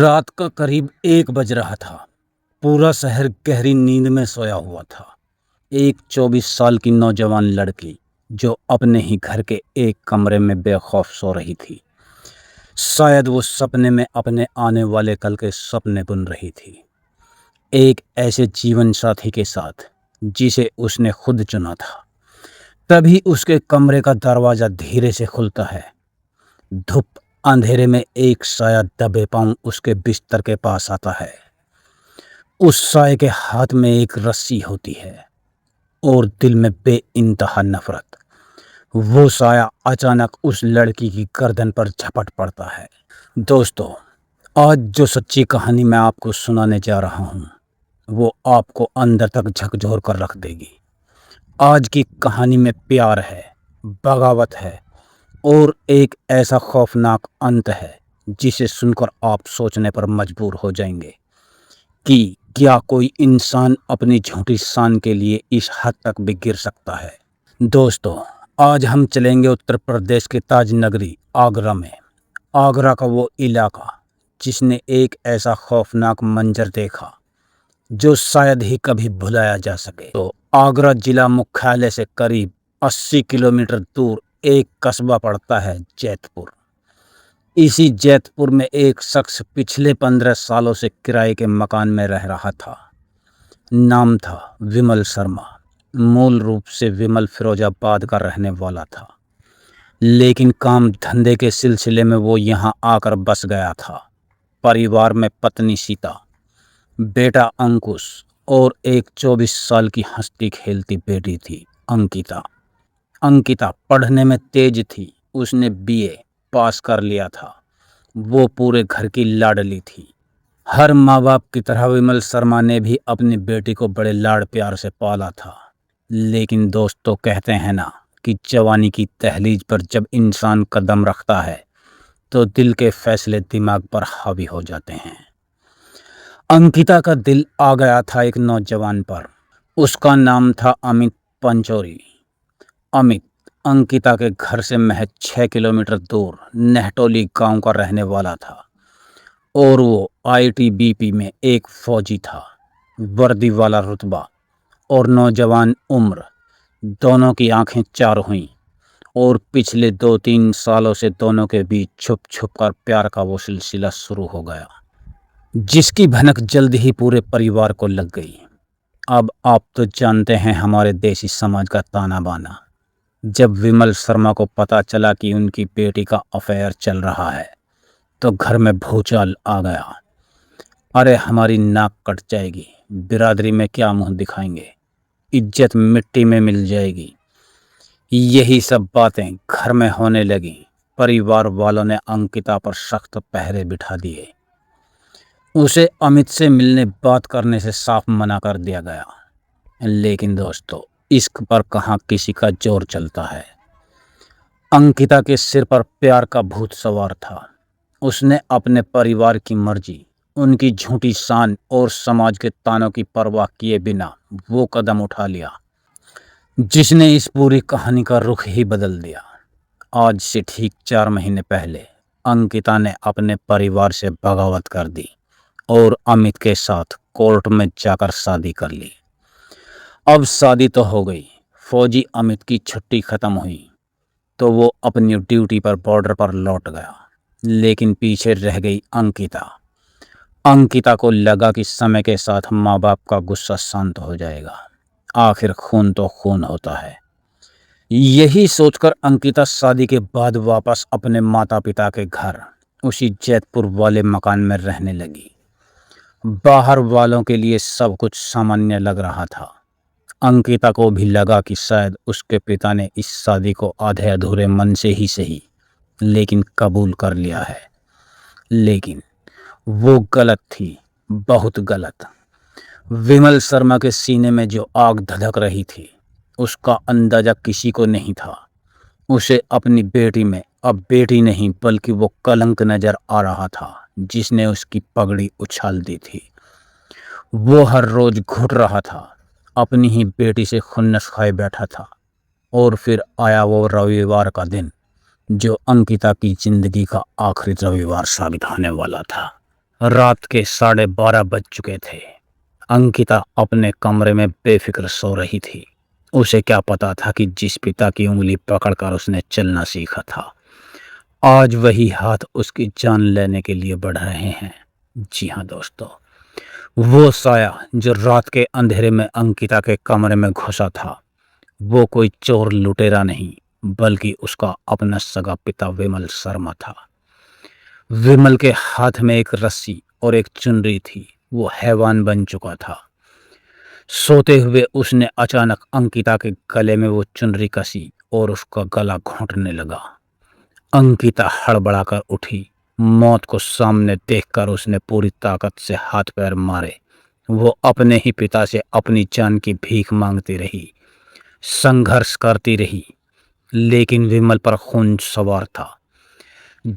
रात का करीब 1 बज रहा था। पूरा शहर गहरी नींद में सोया हुआ था। एक 24 साल की नौजवान लड़की जो अपने ही घर के एक कमरे में बेखौफ सो रही थी। शायद वो सपने में अपने आने वाले कल के सपने बुन रही थी, एक ऐसे जीवन साथी के साथ जिसे उसने खुद चुना था। तभी उसके कमरे का दरवाज़ा धीरे से खुलता है। धूप अंधेरे में एक साया दबे पांव उसके बिस्तर के पास आता है। उस साये के हाथ में एक रस्सी होती है और दिल में बेइंतहा नफरत। वो साया अचानक उस लड़की की गर्दन पर झपट पड़ता है। दोस्तों, आज जो सच्ची कहानी मैं आपको सुनाने जा रहा हूँ वो आपको अंदर तक झकझोर कर रख देगी। आज की कहानी में प्यार है, बगावत है और एक ऐसा खौफनाक अंत है जिसे सुनकर आप सोचने पर मजबूर हो जाएंगे कि क्या कोई इंसान अपनी झूठी शान के लिए इस हद तक भी गिर सकता है। दोस्तों, आज हम चलेंगे उत्तर प्रदेश के ताज नगरी आगरा में। आगरा का वो इलाका जिसने एक ऐसा खौफनाक मंजर देखा जो शायद ही कभी भुलाया जा सके। तो आगरा जिला मुख्यालय से करीब 80 किलोमीटर दूर एक कस्बा पड़ता है, जैतपुर। इसी जैतपुर में एक शख्स पिछले 15 सालों से किराए के मकान में रह रहा था। नाम था विमल शर्मा। मूल रूप से विमल फिरोजाबाद का रहने वाला था, लेकिन काम धंधे के सिलसिले में वो यहाँ आकर बस गया था। परिवार में पत्नी सीता, बेटा अंकुश और एक 24 साल की हंसती खेलती बेटी थी, अंकिता। अंकिता पढ़ने में तेज थी। उसने बीए पास कर लिया था। वो पूरे घर की लाडली थी। हर माँ बाप की तरह विमल शर्मा ने भी अपनी बेटी को बड़े लाड़ प्यार से पाला था। लेकिन दोस्तों, कहते हैं ना कि जवानी की दहलीज पर जब इंसान कदम रखता है तो दिल के फैसले दिमाग पर हावी हो जाते हैं। अंकिता का दिल आ गया था एक नौजवान पर। उसका नाम था अमित पंचोरी। अमित अंकिता के घर से महज 6 किलोमीटर दूर नेहटोली गांव का रहने वाला था और वो आईटीबीपी में एक फौजी था। वर्दी वाला रुतबा और नौजवान उम्र, दोनों की आंखें चार हुईं और पिछले 2-3 सालों से दोनों के बीच छुप छुप कर प्यार का वो सिलसिला शुरू हो गया, जिसकी भनक जल्द ही पूरे परिवार को लग गई। अब आप तो जानते हैं हमारे देसी समाज का ताना बाना। जब विमल शर्मा को पता चला कि उनकी बेटी का अफेयर चल रहा है तो घर में भूचाल आ गया। अरे, हमारी नाक कट जाएगी, बिरादरी में क्या मुंह दिखाएंगे, इज्जत मिट्टी में मिल जाएगी, यही सब बातें घर में होने लगी। परिवार वालों ने अंकिता पर सख्त पहरे बिठा दिए। उसे अमित से मिलने बात करने से साफ मना कर दिया गया। लेकिन दोस्तों, इश्क पर कहाँ किसी का जोर चलता है। अंकिता के सिर पर प्यार का भूत सवार था। उसने अपने परिवार की मर्जी, उनकी झूठी शान और समाज के तानों की परवाह किए बिना वो कदम उठा लिया जिसने इस पूरी कहानी का रुख ही बदल दिया। आज से ठीक 4 महीने पहले अंकिता ने अपने परिवार से बगावत कर दी और अमित के साथ कोर्ट में जाकर शादी कर ली। अब शादी तो हो गई। फौजी अमित की छुट्टी खत्म हुई तो वो अपनी ड्यूटी पर बॉर्डर पर लौट गया, लेकिन पीछे रह गई अंकिता। अंकिता को लगा कि समय के साथ माँ बाप का गुस्सा शांत हो जाएगा। आखिर खून तो खून होता है। यही सोचकर अंकिता शादी के बाद वापस अपने माता पिता के घर, उसी जैतपुर वाले मकान में रहने लगी। बाहर वालों के लिए सब कुछ सामान्य लग रहा था। अंकिता को भी लगा कि शायद उसके पिता ने इस शादी को आधे अधूरे मन से ही सही लेकिन कबूल कर लिया है। लेकिन वो गलत थी, बहुत गलत। विमल शर्मा के सीने में जो आग धधक रही थी उसका अंदाजा किसी को नहीं था। उसे अपनी बेटी में अब बेटी नहीं बल्कि वो कलंक नजर आ रहा था जिसने उसकी पगड़ी उछाल दी थी। वो हर रोज घुट रहा था, अपनी ही बेटी से खुन्नस खाए बैठा था। और फिर आया वो रविवार का दिन जो अंकिता की जिंदगी का आखिरी रविवार साबित होने वाला था। रात के 12:30 बज चुके थे। अंकिता अपने कमरे में बेफिक्र सो रही थी। उसे क्या पता था कि जिस पिता की उंगली पकड़कर उसने चलना सीखा था, आज वही हाथ उसकी जान लेने के लिए बढ़ रहे हैं। जी हाँ दोस्तों, वो साया जो रात के अंधेरे में अंकिता के कमरे में घुसा था, वो कोई चोर लुटेरा नहीं, बल्कि उसका अपना सगा पिता विमल शर्मा था। विमल के हाथ में एक रस्सी और एक चुनरी थी। वो हैवान बन चुका था। सोते हुए उसने अचानक अंकिता के गले में वो चुनरी कसी और उसका गला घोंटने लगा। अंकिता हड़बड़ाकर उठी। मौत को सामने देखकर उसने पूरी ताकत से हाथ पैर मारे। वो अपने ही पिता से अपनी जान की भीख मांगती रही, संघर्ष करती रही, लेकिन विमल पर खून सवार था।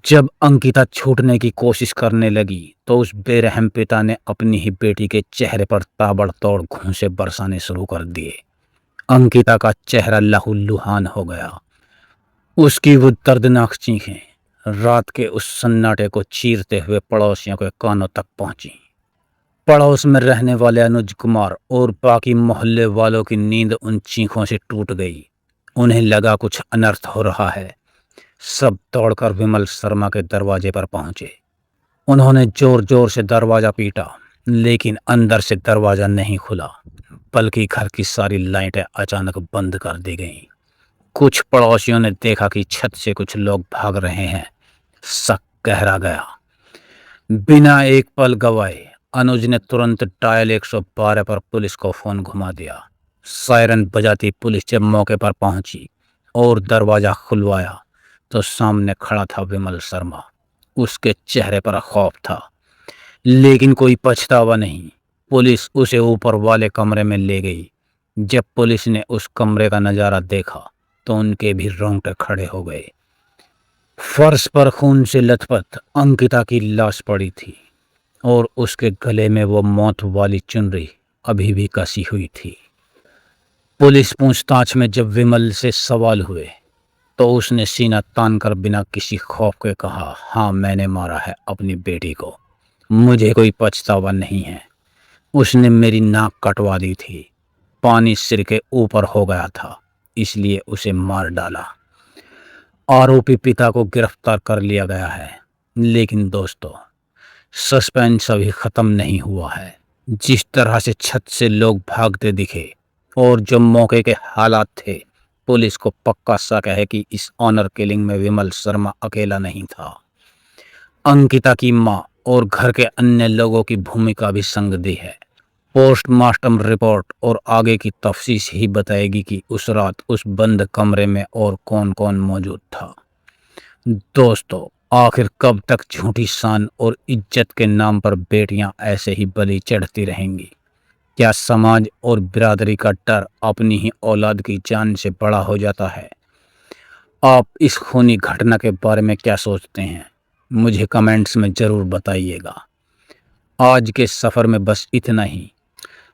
जब अंकिता छूटने की कोशिश करने लगी तो उस बेरहम पिता ने अपनी ही बेटी के चेहरे पर ताबड़तोड़ घूंसे बरसाने शुरू कर दिए। अंकिता का चेहरा लहूलुहान हो गया। उसकी वो दर्दनाक चीखें रात के उस सन्नाटे को चीरते हुए पड़ोसियों के कानों तक पहुंची। पड़ोस में रहने वाले अनुज कुमार और बाकी मोहल्ले वालों की नींद उन चीखों से टूट गई। उन्हें लगा कुछ अनर्थ हो रहा है। सब दौड़कर विमल शर्मा के दरवाजे पर पहुंचे। उन्होंने जोर जोर से दरवाजा पीटा, लेकिन अंदर से दरवाजा नहीं खुला, बल्कि घर की सारी लाइटें अचानक बंद कर दी गईं। कुछ पड़ोसियों ने देखा कि छत से कुछ लोग भाग रहे हैं। शक गहरा गया। बिना एक पल गवाए अनुज ने तुरंत डायल 112 पर पुलिस को फोन घुमा दिया। सायरन बजाती पुलिस जब मौके पर पहुंची और दरवाजा खुलवाया तो सामने खड़ा था विमल शर्मा। उसके चेहरे पर खौफ था, लेकिन कोई पछतावा नहीं। पुलिस उसे ऊपर वाले कमरे में ले गई। जब पुलिस ने उस कमरे का नजारा देखा तो उनके भी रोंगटे खड़े हो गए। फर्श पर खून से लथपथ अंकिता की लाश पड़ी थी और उसके गले में वो मौत वाली चुनरी अभी भी कसी हुई थी। पुलिस पूछताछ में जब विमल से सवाल हुए तो उसने सीना तान कर बिना किसी खौफ के कहा, हाँ, मैंने मारा है अपनी बेटी को। मुझे कोई पछतावा नहीं है। उसने मेरी नाक कटवा दी थी। पानी सिर के ऊपर हो गया था, इसलिए उसे मार डाला। आरोपी पिता को गिरफ्तार कर लिया गया है। लेकिन दोस्तों, सस्पेंस अभी खत्म नहीं हुआ है। जिस तरह से छत से लोग भागते दिखे और जो मौके के हालात थे, पुलिस को पक्का शक है कि इस ऑनर किलिंग में विमल शर्मा अकेला नहीं था। अंकिता की मां और घर के अन्य लोगों की भूमिका भी संदिग्ध है। पोस्टमार्टम रिपोर्ट और आगे की तफ्तीश ही बताएगी कि उस रात उस बंद कमरे में और कौन कौन मौजूद था। दोस्तों, आखिर कब तक झूठी शान और इज्जत के नाम पर बेटियां ऐसे ही बलि चढ़ती रहेंगी? क्या समाज और बिरादरी का डर अपनी ही औलाद की जान से बड़ा हो जाता है? आप इस खूनी घटना के बारे में क्या सोचते हैं? मुझे कमेंट्स में ज़रूर बताइएगा। आज के सफ़र में बस इतना ही।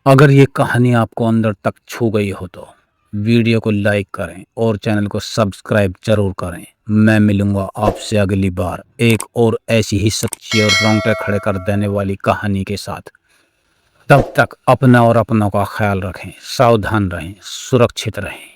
अगर ये कहानी आपको अंदर तक छू गई हो तो वीडियो को लाइक करें और चैनल को सब्सक्राइब जरूर करें। मैं मिलूंगा आपसे अगली बार एक और ऐसी ही सच्ची और रोंगटे खड़े कर देने वाली कहानी के साथ। तब तक अपना और अपनों का ख्याल रखें, सावधान रहें, सुरक्षित रहें।